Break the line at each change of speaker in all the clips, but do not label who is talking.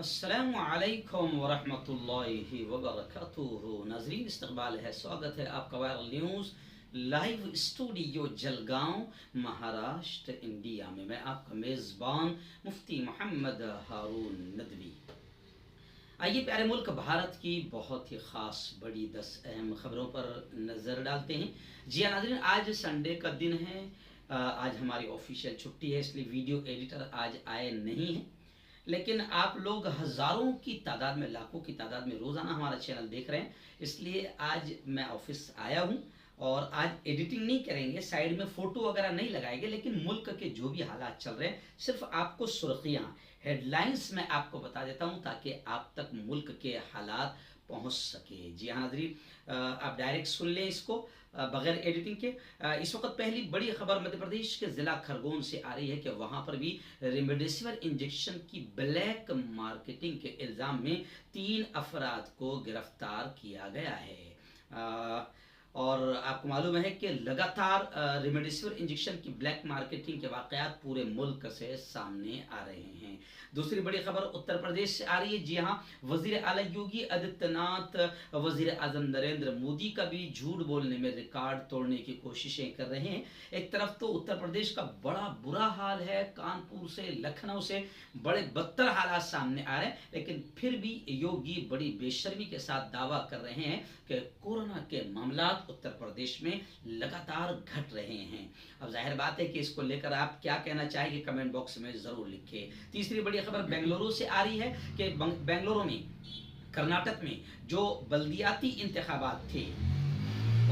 अस्सलामुअलैकुम वरहमतुल्लाहि वबरकातुहू। नाज़रीन, इस्तकबाल है, स्वागत है आपका viral news live studio Jalgaon, Maharashtra, India में। मैं आपका मेज़बान मुफ्ती मोहम्मद हारून नदवी। आइए प्यारे मुल्क भारत की बहुत ही ख़ास बड़ी 10 अहम ख़बरों पर नज़र डालते हैं। जी हाँ नाज़रीन, आज संडे का दिन है। आज हमारी ऑफिशियल छुट्टी है, इसलिए वीडियो एडिटर आज आए नहीं हैं। लेकिन आप लोग हज़ारों की तादाद में, लाखों की तादाद में रोज़ाना हमारा चैनल देख रहे हैं, इसलिए आज मैं ऑफिस आया हूँ। और आज एडिटिंग नहीं करेंगे, साइड में फ़ोटो वगैरह नहीं लगाएंगे, लेकिन मुल्क के जो भी हालात चल रहे हैं सिर्फ आपको सुर्खियाँ, हेडलाइंस मैं आपको बता देता हूँ ताकि आप तक मुल्क के हालात पहुँच सके। जी हाँ नाज़रीन, आप डायरेक्ट सुन लें इसको बगैर एडिटिंग के। इस वक्त पहली बड़ी खबर मध्य प्रदेश के ज़िला खरगोन से आ रही है कि वहाँ पर भी रेमडेसिविर इंजेक्शन की ब्लैक मार्केटिंग के इल्ज़ाम में 3 अफराद को गिरफ्तार किया गया है। और आपको मालूम है कि लगातार रेमडेसिविर इंजेक्शन की ब्लैक मार्केटिंग के वाक़यात पूरे मुल्क से सामने आ रहे हैं। दूसरी बड़ी खबर उत्तर प्रदेश से आ रही है। जी हाँ, वज़ीर आला योगी आदित्यनाथ वज़ीर आज़म नरेंद्र मोदी का भी झूठ बोलने में रिकॉर्ड तोड़ने की कोशिशें कर रहे हैं। एक तरफ तो उत्तर प्रदेश का बड़ा बुरा हाल है, कानपुर से लखनऊ से बड़े बदतर हालात सामने आ रहे हैं, लेकिन फिर भी योगी बड़ी बेशर्मी के साथ दावा कर रहे हैं कि कोरोना के मामला उत्तर प्रदेश में लगातार घट रहे हैं। अब जाहिर बात है कि इसको लेकर आप क्या कहना चाहेंगे, कमेंट बॉक्स में जरूर लिखें। तीसरी बड़ी खबर बेंगलुरु से आ रही है कि बेंगलुरु में, कर्नाटक में जो बल्दियाती इंतखाबात थे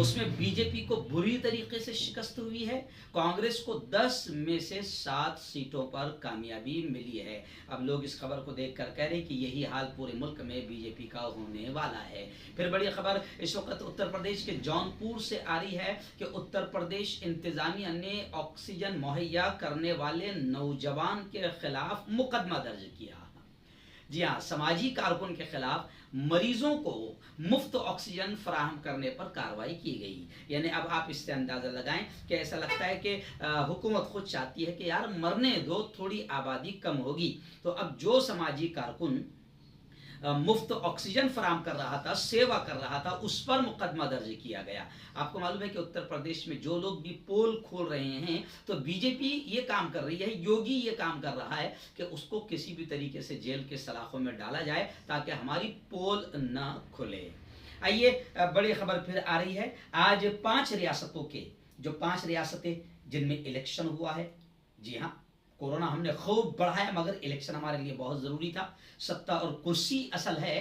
उसमें बीजेपी को बुरी तरीके से शिकस्त हुई है। कांग्रेस को 10 में से 7 सीटों पर कामयाबी मिली है। अब लोग इस खबर को देखकर कह रहे हैं कि यही हाल पूरे मुल्क में बीजेपी का होने वाला है। फिर बड़ी खबर इस वक्त उत्तर प्रदेश के जौनपुर से आ रही है कि उत्तर प्रदेश इंतजामिया ने ऑक्सीजन मुहैया करने वाले नौजवान के खिलाफ मुकदमा दर्ज किया। जी हाँ, समाजी कारकुन के खिलाफ मरीजों को मुफ्त ऑक्सीजन फराहम करने पर कार्रवाई की गई। यानी अब आप इससे अंदाज़ा लगाएं कि ऐसा लगता है कि हुकूमत खुद चाहती है कि यार मरने दो, थोड़ी आबादी कम होगी। तो अब जो समाजी कारकुन मुफ्त ऑक्सीजन फराम कर रहा था, सेवा कर रहा था, उस पर मुकदमा दर्ज किया गया। आपको मालूम है कि उत्तर प्रदेश में जो लोग भी पोल खोल रहे हैं, तो बीजेपी ये काम कर रही है, योगी ये काम कर रहा है कि उसको किसी भी तरीके से जेल के सलाखों में डाला जाए ताकि हमारी पोल न खुले। आइए बड़ी खबर फिर आ रही है। आज 5 रियासतों के, जो 5 रियासतें जिनमें इलेक्शन हुआ है। जी हाँ, कोरोना हमने खूब बढ़ाया मगर इलेक्शन हमारे लिए बहुत ज़रूरी था। सत्ता और कुर्सी असल है।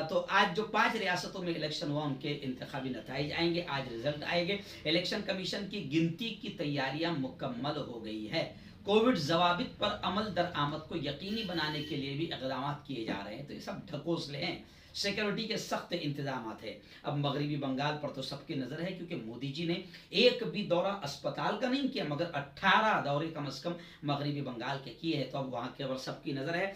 तो आज जो 5 रियासतों में इलेक्शन हुआ उनके इंतखाबी नताइज आएंगे, आज रिजल्ट आएंगे। इलेक्शन कमीशन की गिनती की तैयारियां मुकम्मल हो गई है। कोविड जवाबित पर अमल दरआमद को यकीनी बनाने के लिए भी इक़दाम किए जा रहे हैं। तो ये सब ढकोसले हैं। सिक्योरिटी के सख्त इंतजाम है। अब मगरबी बंगाल पर तो सबकी नज़र है, क्योंकि मोदी जी ने एक भी दौरा अस्पताल का नहीं किया मगर 18 दौरे कम से कम मगरबी बंगाल के किए हैं। तो अब वहाँ केवल सबकी नज़र है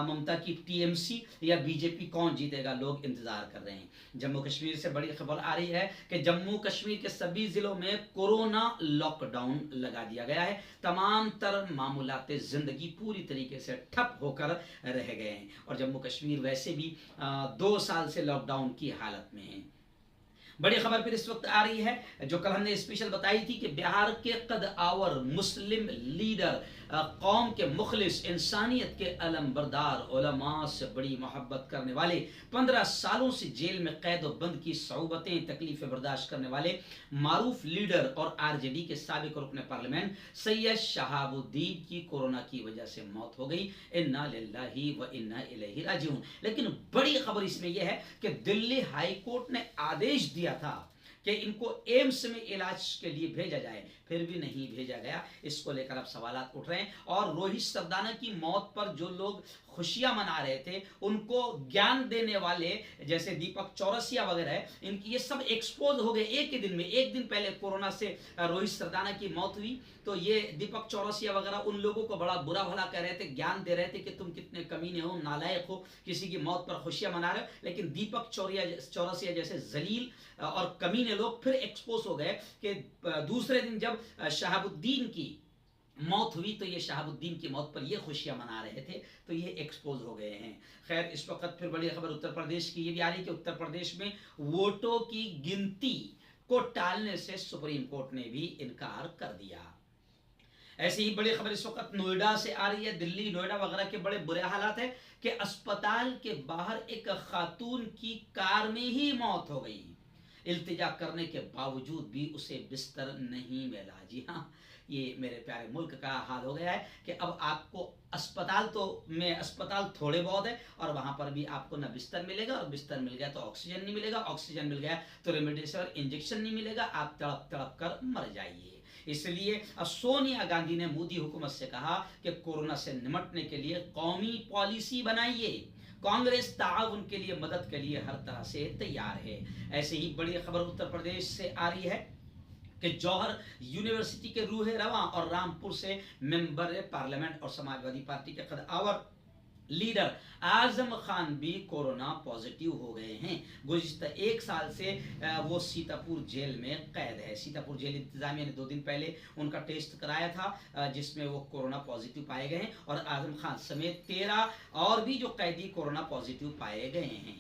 ममता की टीएमसी या बीजेपी कौन जीतेगा, लोग इंतजार कर रहे हैं। जम्मू कश्मीर से बड़ी खबर आ रही है कि जम्मू कश्मीर के सभी जिलों में कोरोना लॉकडाउन लगा दिया गया है। तमाम तर मामूलाते ज़िंदगी पूरी तरीके से ठप होकर रह गए हैं और जम्मू कश्मीर वैसे भी 2 साल से लॉकडाउन की हालत में है। बड़ी खबर फिर इस वक्त आ रही है जो कल हमने स्पेशल बताई थी कि बिहार के कद आवर मुस्लिम लीडर, कौम के मुखलिस, इंसानियत के अलम बरदार, उलमा से बड़ी मोहब्बत करने वाले, 15 सालों से जेल में कैद और बंद की सऊबतें तकलीफें बर्दाश्त करने वाले मारूफ लीडर और आरजेडी के साबिक रुकन पार्लियामेंट सैयद शहाबुद्दीन की कोरोना की वजह से मौत हो गई। इन्ना लिल्लाहि व इन्ना इलैहि राजिऊन। लेकिन बड़ी खबर इसमें यह है कि दिल्ली हाई कोर्ट ने आदेश दिया था कि इनको एम्स में इलाज के लिए भेजा जाए, फिर भी नहीं भेजा गया। इसको लेकर अब सवाल उठ रहे हैं। और रोहित सरदाना की मौत पर जो लोग खुशियां मना रहे थे, उनको ज्ञान देने वाले जैसे दीपक चौरसिया वगैरह, इनकी ये सब एक्सपोज हो गए एक ही दिन में। एक दिन पहले कोरोना से रोहित सरदाना की मौत हुई तो ये दीपक चौरसिया वगैरह उन लोगों को बड़ा बुरा भला कह रहे थे, ज्ञान दे रहे थे कि तुम कितने कमीने हो, नालायक हो, किसी की मौत पर खुशियां मना रहे हो। लेकिन दीपक चौरसिया जैसे जलील और कमीने लोग फिर एक्सपोज हो गए कि दूसरे दिन जब शहाबुद्दीन की मौत हुई तो ये शहाबुद्दीन की मौत पर ये खुशियां मना रहे थे, तो ये एक्सपोज हो गए हैं। खैर, इस वक्त फिर बड़ी खबर उत्तर प्रदेश की ये भी आ रही कि उत्तर प्रदेश में वोटों की गिनती को टालने से सुप्रीम कोर्ट ने भी इनकार कर दिया। ऐसी ही बड़ी खबर इस वक्त नोएडा से आ रही है। दिल्ली, नोएडा वगैरह के बड़े बुरे हालात है कि अस्पताल के बाहर एक खातून की कार में ही मौत हो गई। इल्तिजा करने के बावजूद भी उसे बिस्तर नहीं मिला। जी हाँ, ये मेरे प्यारे मुल्क का हाल हो गया है कि अब आपको अस्पताल थोड़े बहुत है और वहां पर भी आपको न बिस्तर मिलेगा, और बिस्तर मिल गया तो ऑक्सीजन नहीं मिलेगा, ऑक्सीजन मिल गया तो रेमडेसिविर इंजेक्शन नहीं मिलेगा, आप तड़प तड़प कर मर जाइए। इसलिए अब सोनिया गांधी ने मोदी हुकूमत से कहा कि कोरोना से निपटने के लिए कौमी पॉलिसी बनाइए। कांग्रेस ताउन के लिए, मदद के लिए हर तरह से तैयार है। ऐसे ही बड़ी खबर उत्तर प्रदेश से आ रही है कि जौहर यूनिवर्सिटी के रूहे रवा और रामपुर से मेंबर पार्लियामेंट और समाजवादी पार्टी के कद्दावर लीडर आजम खान भी कोरोना पॉजिटिव हो गए हैं। गुज़िश्ता एक साल से वो सीतापुर जेल में कैद है। सीतापुर जेल इंतजामिया ने 2 दिन पहले उनका टेस्ट कराया था, जिसमें वो कोरोना पॉजिटिव पाए गए हैं, और आजम खान समेत 13 और भी जो कैदी कोरोना पॉजिटिव पाए गए हैं।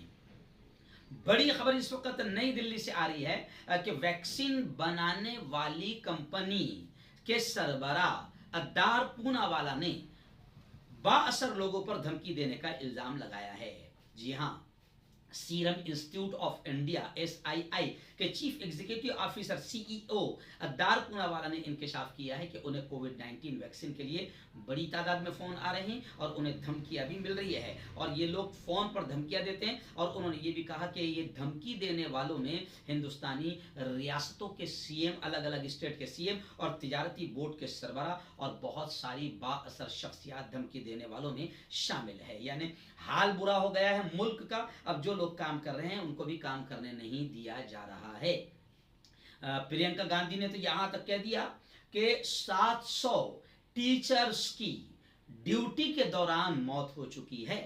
बड़ी खबर इस वक्त नई दिल्ली से आ रही है कि वैक्सीन बनाने वाली कंपनी के सरबराह अद्दार पूनावाला ने बाअसर लोगों पर धमकी देने का इल्जाम लगाया है। जी हां, serum institute of India SII के chief executive officer CEO Adar Poonawalla ने इंकशाफ किया है कि उन्हें कोविड-19 वैक्सीन के लिए बड़ी तादाद में फोन आ रहे हैं और उन्हें धमकियां भी मिल रही है, और ये लोग फोन पर धमकियां देते हैं। और उन्होंने ये भी कहा कि ये धमकी देने वालों में हिंदुस्तानी रियासतों के CM, अलग अलग स्टेट के CM और तिजारती बोर्ड के सरबराह और बहुत सारी बाअसर शख्सियात धमकी देने वालों में शामिल है। यानी हाल बुरा हो गया है मुल्क का। अब जो लोग काम कर रहे हैं उनको भी काम करने नहीं दिया जा रहा है। प्रियंका गांधी ने तो यहां तक कह दिया कि 700 टीचर्स की ड्यूटी के दौरान मौत हो चुकी है।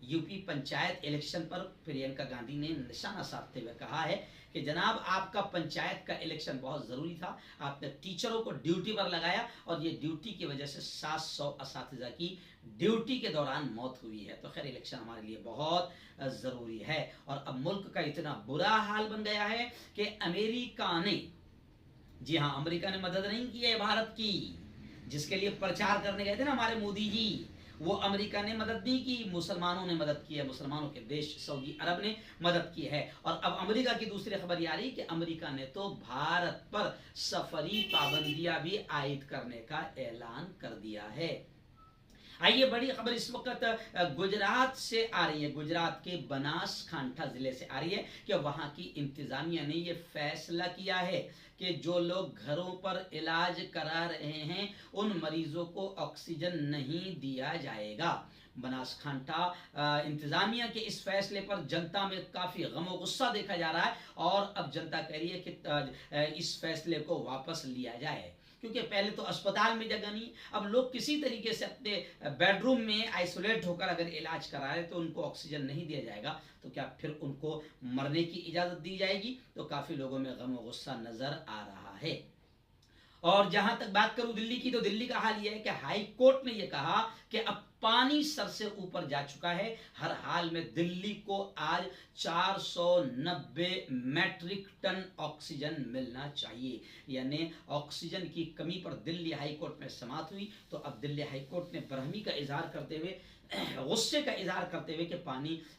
यूपी पंचायत इलेक्शन पर प्रियंका गांधी ने निशाना साधते हुए कहा है कि जनाब, आपका पंचायत का इलेक्शन बहुत जरूरी था, आपने टीचरों को ड्यूटी पर लगाया और ये ड्यूटी की वजह से 700 असातिज़ा की ड्यूटी के दौरान मौत हुई है। तो खैर, इलेक्शन हमारे लिए बहुत जरूरी है। और अब मुल्क का इतना बुरा हाल बन गया है कि अमेरिका ने, जी हाँ, अमेरिका ने मदद नहीं की है भारत की, जिसके लिए प्रचार करने गए थे ना हमारे मोदी जी, वो अमेरिका ने मदद नहीं की, मुसलमानों ने मदद की है। मुसलमानों के देश सऊदी अरब ने मदद की है। और अब अमेरिका की दूसरी खबर आ रही कि अमेरिका ने तो भारत पर सफरी पाबंदियां भी आयद करने का ऐलान कर दिया है। आइए, बड़ी खबर इस वक्त गुजरात से आ रही है। गुजरात के बनासकांठा जिले से आ रही है कि वहां की इंतजामिया ने यह फैसला किया है कि जो लोग घरों पर इलाज करा रहे हैं उन मरीजों को ऑक्सीजन नहीं दिया जाएगा। बनासकांठा इंतजामिया के इस फैसले पर जनता में काफी गम और गुस्सा देखा जा रहा है, और अब जनता कह रही है कि इस फैसले को वापस लिया जाए, क्योंकि पहले तो अस्पताल में जगह नहीं, अब लोग किसी तरीके से अपने बेडरूम में आइसोलेट होकर अगर इलाज करा रहे तो उनको ऑक्सीजन नहीं दिया जाएगा, तो क्या फिर उनको मरने की इजाजत दी जाएगी? तो काफी लोगों में गम और गुस्सा नजर आ रहा है। और जहां तक बात करूं दिल्ली की, तो दिल्ली का हाल यह है कि हाई कोर्ट ने यह कहा कि अब पानी सर से ऊपर जा चुका है। हर हाल में दिल्ली को आज 490 मैट्रिक टन ऑक्सीजन मिलना चाहिए। यानी ऑक्सीजन की कमी पर दिल्ली हाई कोर्ट में समाप्त हुई। तो अब दिल्ली हाई कोर्ट ने बरहमी का इजहार करते हुए, गुस्से का इजहार करते हुए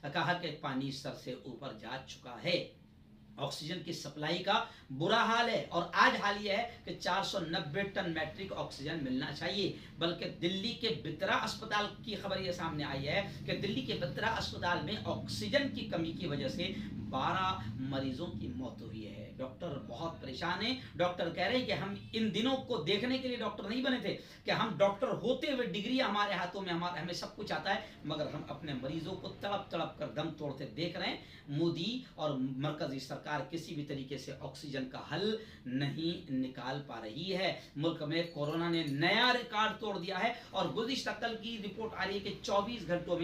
कहा कि पानी सर से ऊपर जा चुका है। ऑक्सीजन की सप्लाई का बुरा हाल है, और आज हाल यह है कि 490 टन मैट्रिक ऑक्सीजन मिलना चाहिए। बल्कि दिल्ली के बित्रा अस्पताल की खबर यह सामने आई है कि दिल्ली के बित्रा अस्पताल में ऑक्सीजन की कमी की वजह से 12 मरीजों की मौत हुई है। डॉक्टर बहुत परेशान है। डॉक्टर कह रहे हैं कि हम इन दिनों को देखने के लिए डॉक्टर नहीं बने थे कि हम डॉक्टर होते हुए डिग्री हमारे हाथों में, हमें सब कुछ आता है, मगर हम अपने मरीजों को तड़प तड़प कर दम तोड़ते देख रहे हैं। मोदी और मरकजी सरकार किसी भी तरीके से ऑक्सीजन का हल नहीं निकाल पा रही है। मुल्क में कोरोना ने नया रिकॉर्ड तोड़ दिया है, और गुज़िश्ता कल की रिपोर्ट आ रही है कि 24 घंटों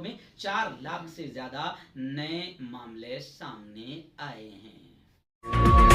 में 4 लाख से ज्यादा नए मामले सामने आए हैं।